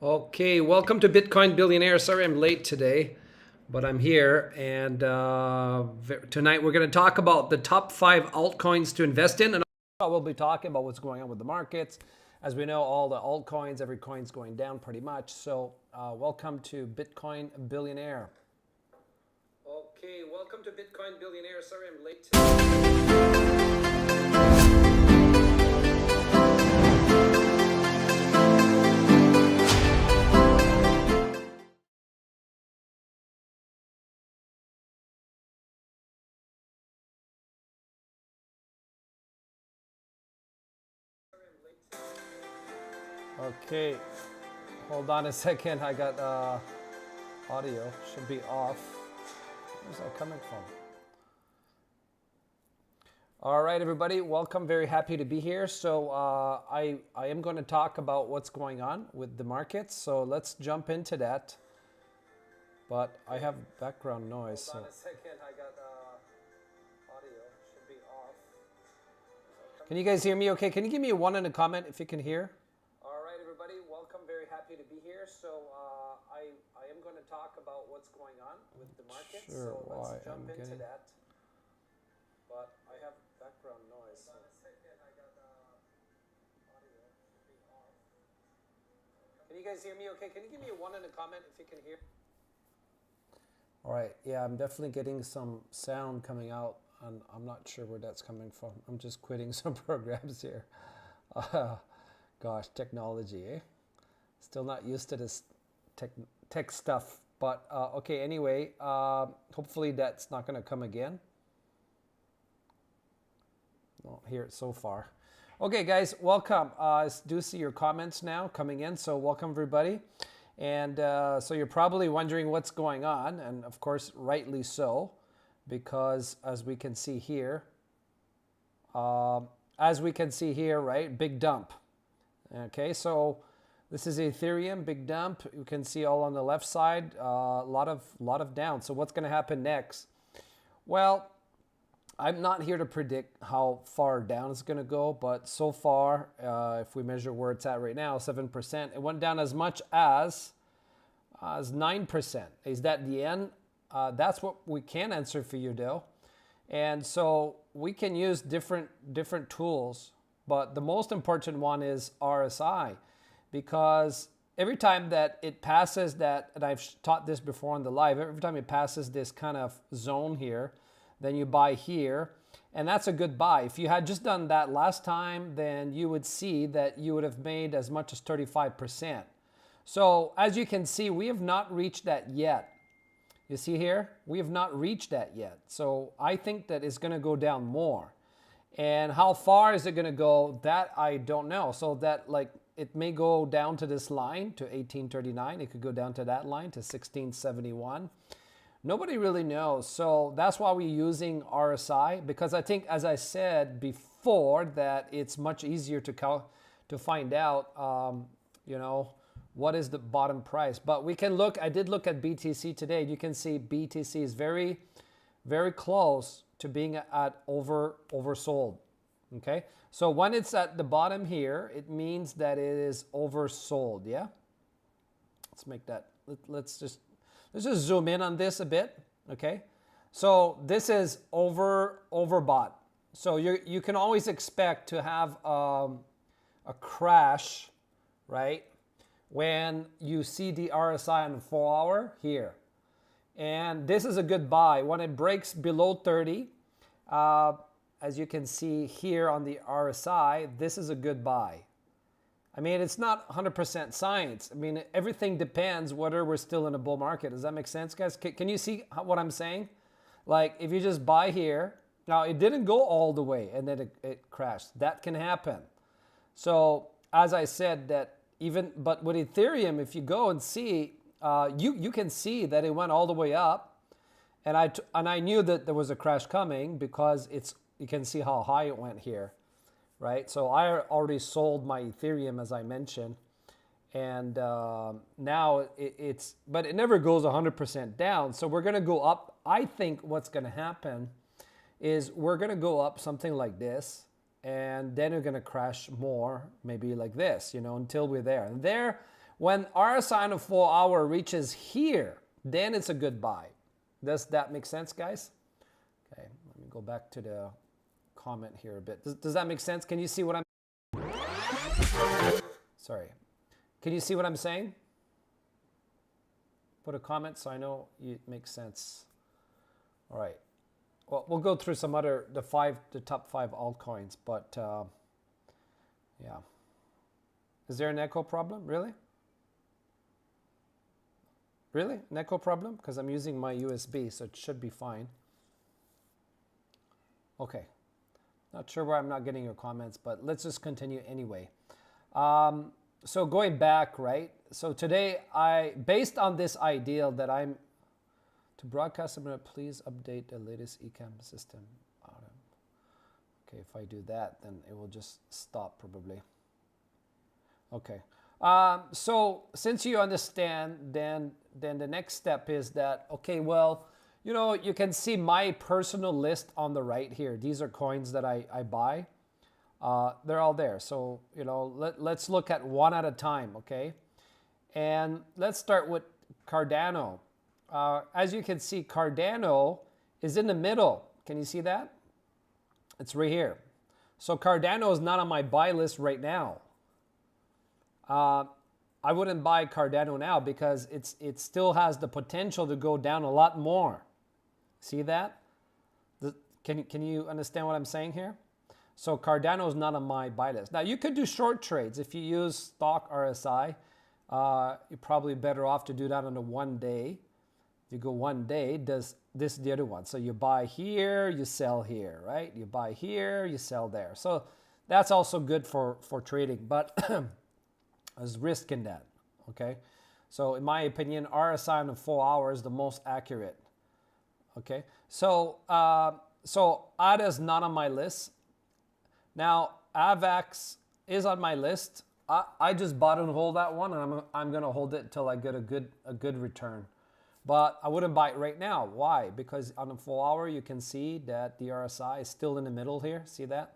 Okay, welcome to Bitcoin Billionaire. Sorry I'm late today, but I'm here. And tonight we're going to talk about the top 5 altcoins to invest in. And we'll be talking about what's going on with the markets. As we know, all the altcoins, every coin's going down pretty much. So welcome to Bitcoin Billionaire. Okay, welcome to Bitcoin Billionaire. Sorry I'm late today. Okay, hold on a second. I got audio should be off. Where's that coming from? All right, everybody, welcome. Very happy to be here. So I am going to talk about what's going on with the markets. So let's jump into that. But I have background noise. Hold on a second. I got audio should be off. Can you guys hear me? Okay. Can you give me a 1 in a comment if you can hear? Happy to be here. So I am going to talk about what's going on with the market. Sure, so let's jump into that. But I have background noise. So. Can you guys hear me okay? Can you give me a 1 in a comment if you can hear? All right. Yeah, I'm definitely getting some sound coming out, and I'm not sure where that's coming from. I'm just quitting some programs here. Gosh, technology, eh? Still not used to this tech stuff, but okay, anyway, hopefully that's not going to come again. Don't hear it so far. Okay, guys, welcome. I do see your comments now coming in, so welcome everybody. And so you're probably wondering what's going on, and of course, rightly so, because as we can see here, right, big dump. Okay, so this is Ethereum, big dump. You can see all on the left side, a lot of down. So what's going to happen next? Well, I'm not here to predict how far down it's going to go, but so far, if we measure where it's at right now, 7%, it went down as much as 9%. Is that the end? That's what we can answer for you, though. And so we can use different tools, but the most important one is RSI. Because every time that it passes that, and I've taught this before on the live, every time it passes this kind of zone here, then you buy here, and that's a good buy. If you had just done that last time, then you would see that you would have made as much as 35%. So as you can see, we have not reached that yet. You see here? We have not reached that yet. So I think that it's going to go down more. And how far is it going to go? That I don't know. So that it may go down to this line to 1839. It could go down to that line to 1671. Nobody really knows. So that's why we're using RSI, because I think, as I said before, that it's much easier to find out, what is the bottom price. But we can look. I did look at BTC today. You can see BTC is very, very close to being at oversold. Okay, so when it's at the bottom here, it means that it is oversold. Yeah, let's make that. Let's just zoom in on this a bit. Okay, so this is overbought. So you can always expect to have a crash, right, when you see the RSI on the 4-hour here, and this is a good buy when it breaks below 30. As you can see here on the RSI, this is a good buy. I mean, it's not 100% science. I mean, everything depends whether we're still in a bull market. Does that make sense, guys? Can you see what I'm saying? Like, if you just buy here, now it didn't go all the way and then it crashed. That can happen. So, as I said, but with Ethereum, if you go and see, you can see that it went all the way up. And I knew that there was a crash coming because you can see how high it went here, right? So I already sold my Ethereum, as I mentioned, and now but it never goes 100% down. So we're going to go up. I think what's going to happen is we're going to go up something like this, and then we're going to crash more, maybe like this, until we're there. And there When RSI on a full hour reaches here, then it's a good buy. Does that make sense, guys? Okay, let me go back to the comment here a bit. Does that make sense? Can you see what I'm... Sorry. Can you see what I'm saying? Put a comment so I know it makes sense. All right. Well, we'll go through some other, the top five altcoins, but yeah. Is there an echo problem? Really? Really? An echo problem? Because I'm using my USB, so it should be fine. Okay. Not sure why I'm not getting your comments, but let's just continue anyway. So going back, right? So today, based on this ideal that I'm to broadcast, I'm going to please update the latest eCam system. Okay, if I do that, then it will just stop probably. Okay. So since you understand, then the next step is that, okay, well, you know, you can see my personal list on the right here. These are coins that I buy. They're all there. So, you know, let's look at one at a time, okay? And let's start with Cardano. As you can see, Cardano is in the middle. Can you see that? It's right here. So Cardano is not on my buy list right now. I wouldn't buy Cardano now because it still has the potential to go down a lot more. See that? Can you understand what I'm saying here? So Cardano is not on my buy list. Now you could do short trades. If you use stock RSI, you're probably better off to do that on the 1 day. You go 1 day, does this the other one. So you buy here, you sell here, right? You buy here, you sell there. So that's also good for trading, but there's risk in that, okay? So in my opinion, RSI on the full hour is the most accurate, okay? So, so ADA is not on my list. Now, AVAX is on my list. I just bought and hold that one, and I'm going to hold it until I get a good return. But I wouldn't buy it right now. Why? Because on the full hour, you can see that the RSI is still in the middle here. See that?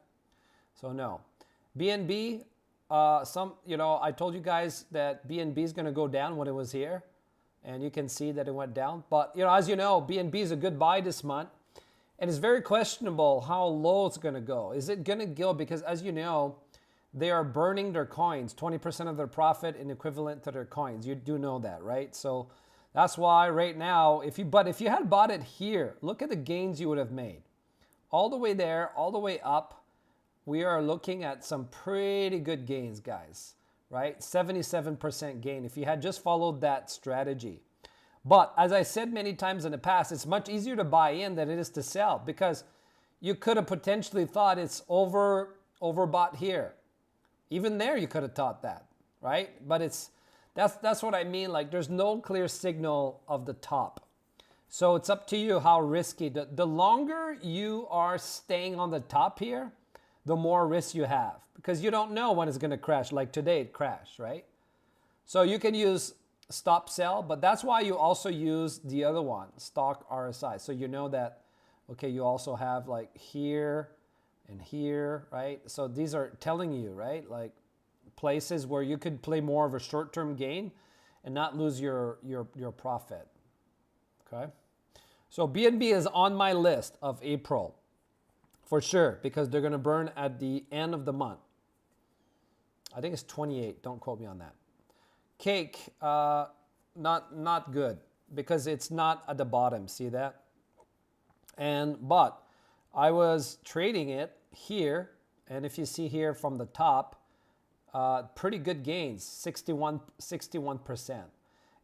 So no. BNB, you know, I told you guys that BNB is going to go down when it was here, and you can see that it went down. But you know, as you know, BNB is a good buy this month, and it's very questionable how low it's going to go. Is it going to go? Because as you know, they are burning their coins, 20% of their profit in equivalent to their coins. You do know that, right? So that's why right now, if you had bought it here, look at the gains you would have made. All the way there, all the way up, we are looking at some pretty good gains, guys, right? 77% gain if you had just followed that strategy. But as I said many times in the past, it's much easier to buy in than it is to sell, because you could have potentially thought it's overbought here. Even there, you could have thought that, right? But that's what I mean. Like, there's no clear signal of the top. So it's up to you how risky. The longer you are staying on the top here, the more risk you have, because you don't know when it's going to crash. Like today, it crashed, right? So you can use stop sell, but that's why you also use the other one, stock RSI. So you know that, okay, you also have like here and here, right? So these are telling you, right? Like places where you could play more of a short-term gain and not lose your profit, okay? So BNB is on my list of April for sure, because they're going to burn at the end of the month. I think it's 28. Don't quote me on that. Cake, not good, because it's not at the bottom. See that? But I was trading it here, and if you see here from the top, pretty good gains, 61%.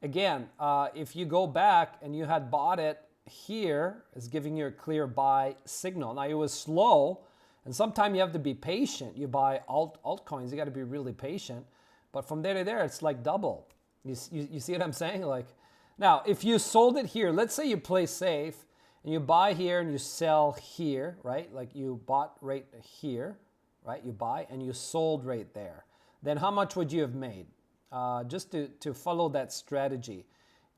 Again, if you go back and you had bought it here, it's giving you a clear buy signal. Now it was slow, and sometimes you have to be patient. You buy altcoins, you got to be really patient. But from there to there, it's like double. You see what I'm saying? Like, now, if you sold it here, let's say you play safe and you buy here and you sell here, right? Like you bought right here, right? You buy and you sold right there. Then how much would you have made? Just to follow that strategy.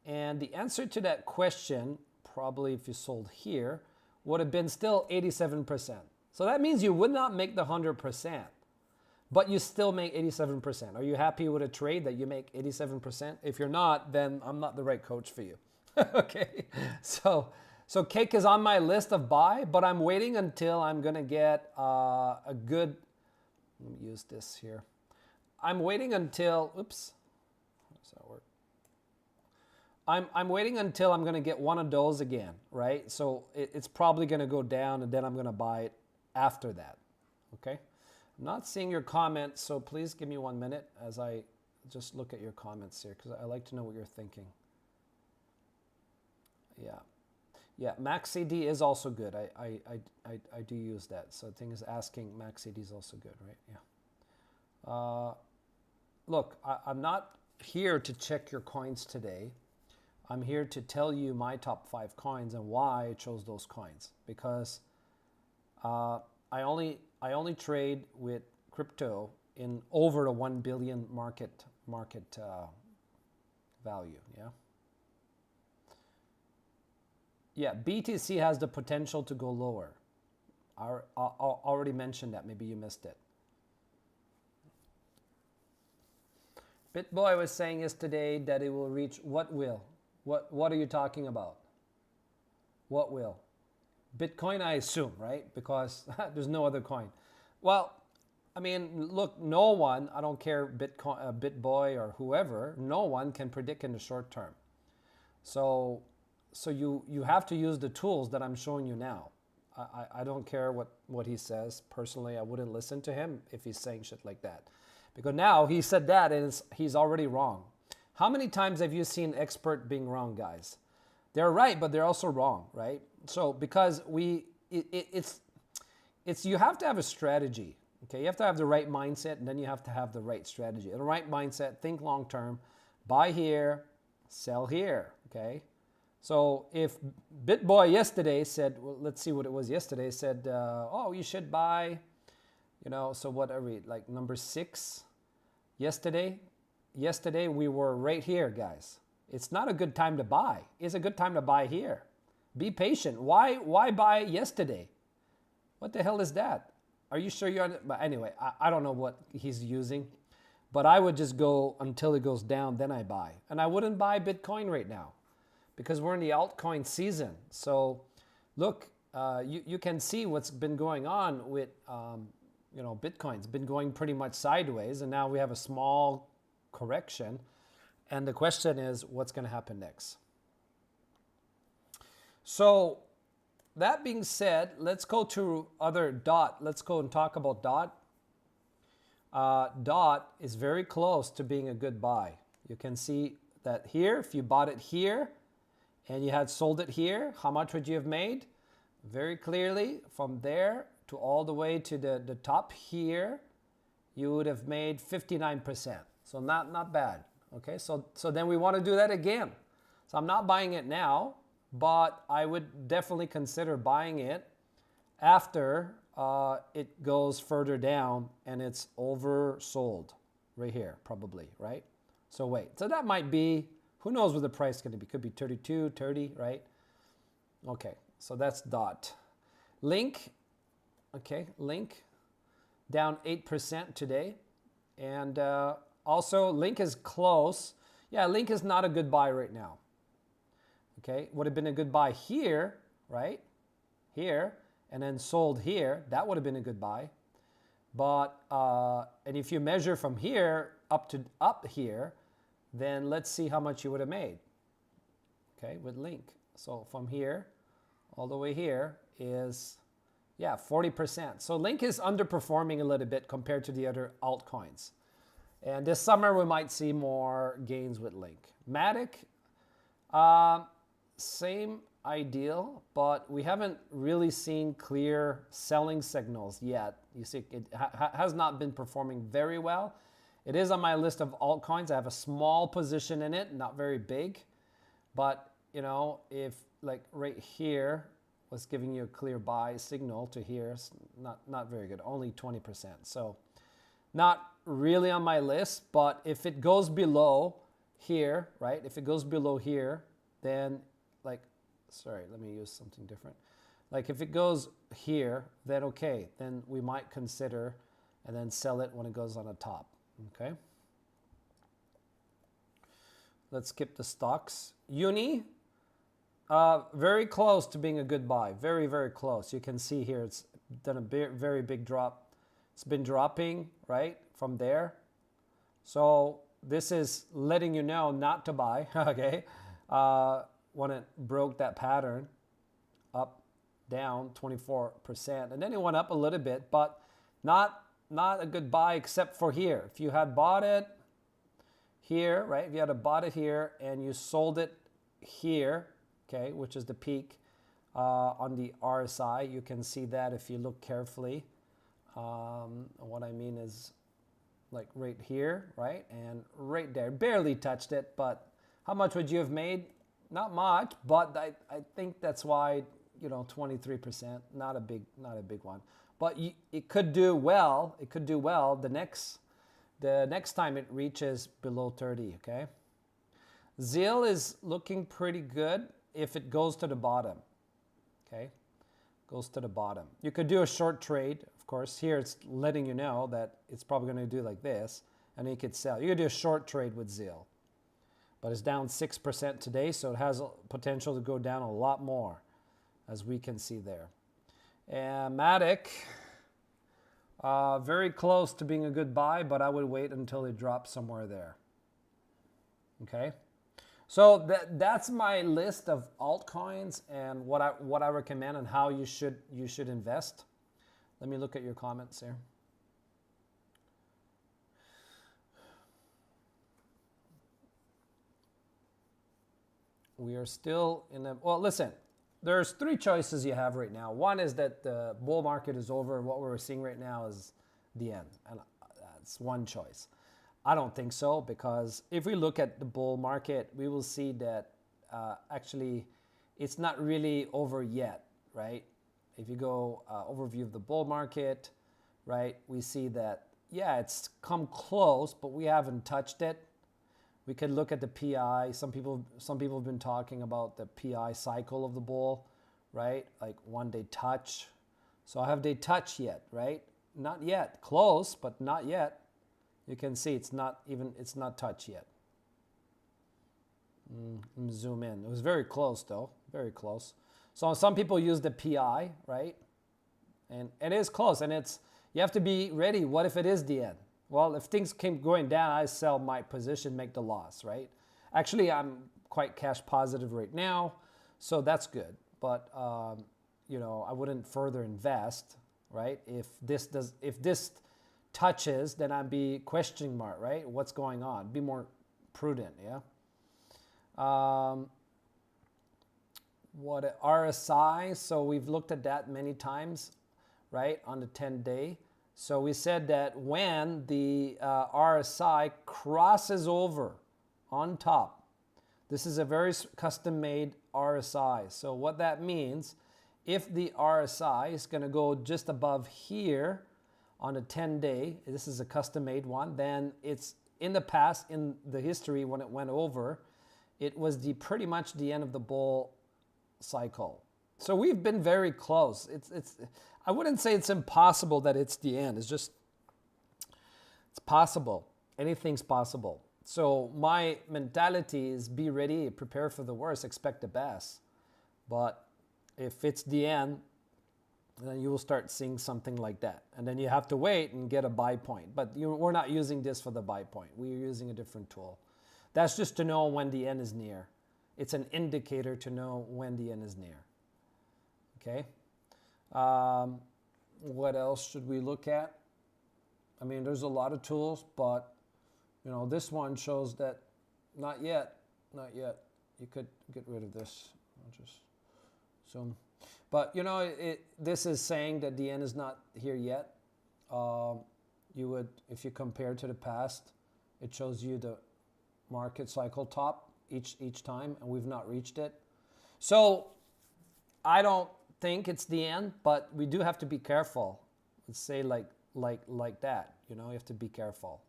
And the answer to that question, probably if you sold here, would have been still 87%. So that means you would not make the 100%. but you still make 87%. Are you happy with a trade that you make 87%? If you're not, then I'm not the right coach for you. Okay, so cake is on my list of buy, but I'm waiting until I'm gonna get a good, let me use this here. I'm waiting until, oops, how does that work? I'm waiting until I'm gonna get one of those again, right? So it's probably gonna go down and then I'm gonna buy it after that, okay? I'm not seeing your comments, so please give me 1 minute as I just look at your comments here, because I like to know what you're thinking. Yeah, Max CD is also good. I do use that. So the thing is asking Max CD is also good, right? Yeah. Look, I'm not here to check your coins today. I'm here to tell you my top 5 coins and why I chose those coins. Because I only trade with crypto in over a 1 billion market value. Yeah. Yeah, BTC has the potential to go lower. I already mentioned that. Maybe you missed it. BitBoy was saying yesterday that it will reach what will? What are you talking about? What will? Bitcoin, I assume, right? Because there's no other coin. Well, I mean, look, no one, I don't care Bitcoin, BitBoy or whoever, no one can predict in the short term. So you have to use the tools that I'm showing you now. I don't care what he says. Personally, I wouldn't listen to him if he's saying shit like that. Because now he said that and he's already wrong. How many times have you seen expert being wrong, guys? They're right, but they're also wrong, right? So because it's you have to have a strategy. Okay, you have to have the right mindset, and then you have to have the right strategy. The right mindset, think long term, buy here, sell here. Okay. So if BitBoy yesterday said, well, let's see what it was yesterday, said, oh, you should buy, you know, so what are we, like number 6 yesterday? Yesterday we were right here, guys. It's not a good time to buy. It's a good time to buy here. Be patient. Why buy yesterday? What the hell is that? Are you sure you're on it? But anyway, I don't know what he's using, but I would just go until it goes down, then I buy. And I wouldn't buy Bitcoin right now, because we're in the altcoin season. So look, you can see what's been going on with, you know, Bitcoin's been going pretty much sideways, and now we have a small correction. And the question is, what's going to happen next? So that being said, let's go to other DOT. Let's go and talk about DOT. DOT is very close to being a good buy. You can see that here, if you bought it here, and you had sold it here, how much would you have made? Very clearly, from there to all the way to the top here, you would have made 59%. So not bad. Okay, so then we want to do that again. So I'm not buying it now, but I would definitely consider buying it after it goes further down and it's oversold right here, probably, right? So wait, so that might be, who knows what the price is going to be? Could be 32, 30, right? Okay, so that's DOT. Link, okay, Link down 8% today. And also Link is close. Yeah, Link is not a good buy right now. Okay, would have been a good buy here, right? Here, and then sold here. That would have been a good buy. But, and if you measure from here up here, then let's see how much you would have made, okay, with Link. So from here all the way here is, yeah, 40%. So Link is underperforming a little bit compared to the other altcoins. And this summer we might see more gains with Link. Matic, same ideal, but we haven't really seen clear selling signals yet. You see, it has not been performing very well. It is on my list of altcoins. I have a small position in it, not very big. But, you know, if like right here was giving you a clear buy signal to here, it's not very good, only 20%. So not really on my list, but if it goes below here, right? If it goes below here, then like, sorry, let me use something different. Like if it goes here, then okay, then we might consider, and then sell it when it goes on the top. Okay. Let's skip the stocks. Uni, very close to being a good buy. Very, very close. You can see here it's done a very big drop. It's been dropping, right, from there. So this is letting you know not to buy, okay, when it broke that pattern, up, down 24%. And then it went up a little bit, but not a good buy except for here. If you had bought it here, right, if you had bought it here and you sold it here, okay, which is the peak on the RSI, you can see that if you look carefully. What I mean is like right here, right, and right there, barely touched it, but how much would you have made? Not much, but I think that's why, you know, 23%, not a big one, but it could do well. It could do well the next time it reaches below 30. Okay, zeal is looking pretty good if it goes to the bottom. Okay, goes to the bottom. You could do a short trade, of course. Here it's letting you know that it's probably going to do like this, and you could sell. You could do a short trade with zeal, but it's down 6% today, so it has potential to go down a lot more, as we can see there. And Matic, very close to being a good buy, but I would wait until it drops somewhere there. Okay, so that's my list of altcoins and what I recommend and how you should invest. Let me look at your comments here. We are still in a, well, listen, there's three choices you have right now. One is that the bull market is over. What we're seeing right now is the end. And that's one choice. I don't think so, because if we look at the bull market, we will see that actually it's not really over yet, right? If you go overview of the bull market, right, we see that, yeah, it's come close, but we haven't touched it. We could look at the PI. Some people have been talking about the PI cycle of the bull, right? Like one day touch. So have they touched yet, right? Not yet. Close, but not yet. You can see it's not touched yet. Let me zoom in. It was very close though, very close. So some people use the PI, right? And it is close, and you have to be ready. What if it is the end? Well, if things keep going down, I sell my position, make the loss, right? Actually, I'm quite cash positive right now, so that's good. But you know, I wouldn't further invest, right? If this touches, then I'd be questioning mark, right? What's going on? Be more prudent, yeah. What RSI? So we've looked at that many times, right? On the 10-day. So we said that when the RSI crosses over on top, this is a very custom-made RSI. So what that means, if the RSI is going to go just above here on a 10-day, this is a custom-made one, then it's in the past, in the history when it went over, it was pretty much the end of the bull cycle. So we've been very close. I wouldn't say it's impossible that it's the end. It's just, it's possible. Anything's possible. So my mentality is be ready, prepare for the worst, expect the best. But if it's the end, then you will start seeing something like that. And then you have to wait and get a buy point. But we're not using this for the buy point. We're using a different tool. That's just to know when the end is near. It's an indicator to know when the end is near. Okay. What else should we look at? I mean, there's a lot of tools, but you know, this one shows that not yet. You could get rid of this. I'll just zoom. But you know, this is saying that the end is not here yet. You would, if you compare to the past, it shows you the market cycle top each time, and we've not reached it. So I don't think it's the end, but we do have to be careful. Let's say like that, you know, you have to be careful.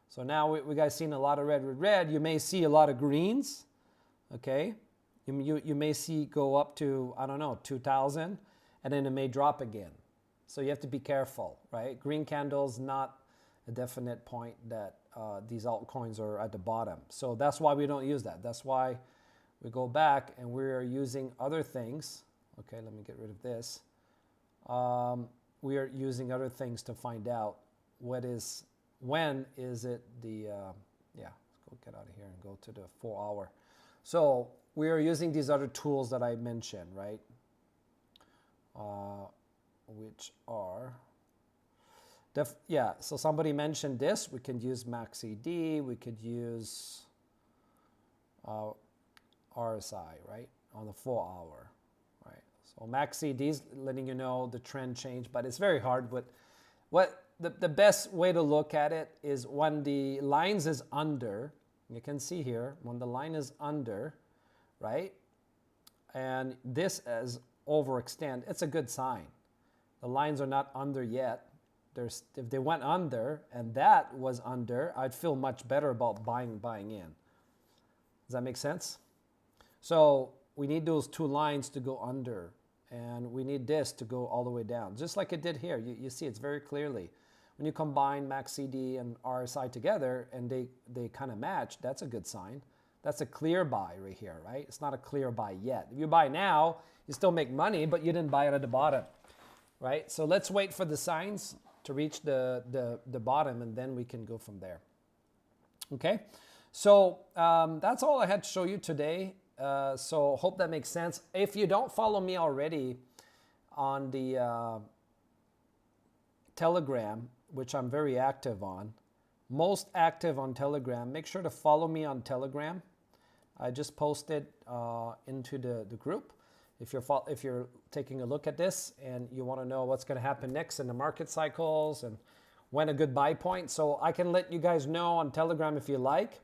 So now we guys seen a lot of red. You may see a lot of greens, okay? You may see go up to, I don't know, 2,000, and then it may drop again, So you have to be careful, right? Green candles, not a definite point that these altcoins are at the bottom. So that's why we don't use that. That's why we go back and we're using other things. Okay, let me get rid of this. We are using other things to find out when is it the, yeah, let's go get out of here and go to the 4 hour. So we are using these other tools that I mentioned, right? Which are, yeah, so somebody mentioned this. We can use MaxED, we could use RSI, right, on the 4 hour, right? So MaxED is letting you know the trend change, but it's very hard. But what the best way to look at it is when the lines is under, you can see here, when the line is under, right, and this is overextend, it's a good sign. The lines are not under yet. If they went under and that was under, I'd feel much better about buying in. Does that make sense? So we need those two lines to go under, and we need this to go all the way down, just like it did here. You see it's very clearly. When you combine MaxED and RSI together and they kind of match, that's a good sign. That's a clear buy right here, right? It's not a clear buy yet. If you buy now, you still make money, but you didn't buy it at the bottom, right? So let's wait for the signs to reach the bottom, and then we can go from there. Okay, so that's all I had to show you today. So hope that makes sense. If you don't follow me already on the Telegram, which I'm very active on, most active on Telegram, make sure to follow me on Telegram. I just posted into the group. If you're taking a look at this and you want to know what's going to happen next in the market cycles and when a good buy point, so I can let you guys know on Telegram if you like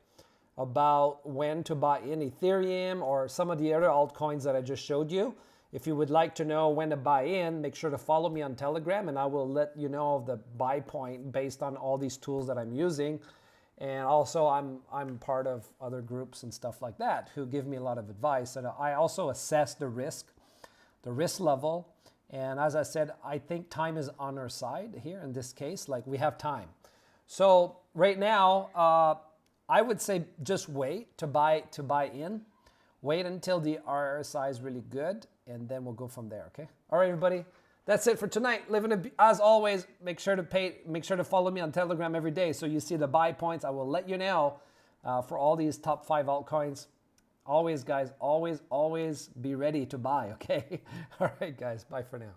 about when to buy in Ethereum or some of the other altcoins that I just showed you. If you would like to know when to buy in, make sure to follow me on Telegram, and I will let you know of the buy point based on all these tools that I'm using. And also I'm part of other groups and stuff like that who give me a lot of advice. And I also assess the risk level. And as I said, I think time is on our side here in this case, like we have time. So right now, I would say just wait to buy in. Wait until the RSI is really good, and then we'll go from there, okay? All right, everybody. That's it for tonight. As always, make sure to follow me on Telegram every day so you see the buy points. I will let you know for all these top 5 altcoins. Always, guys, always be ready to buy, okay? All right, guys, bye for now.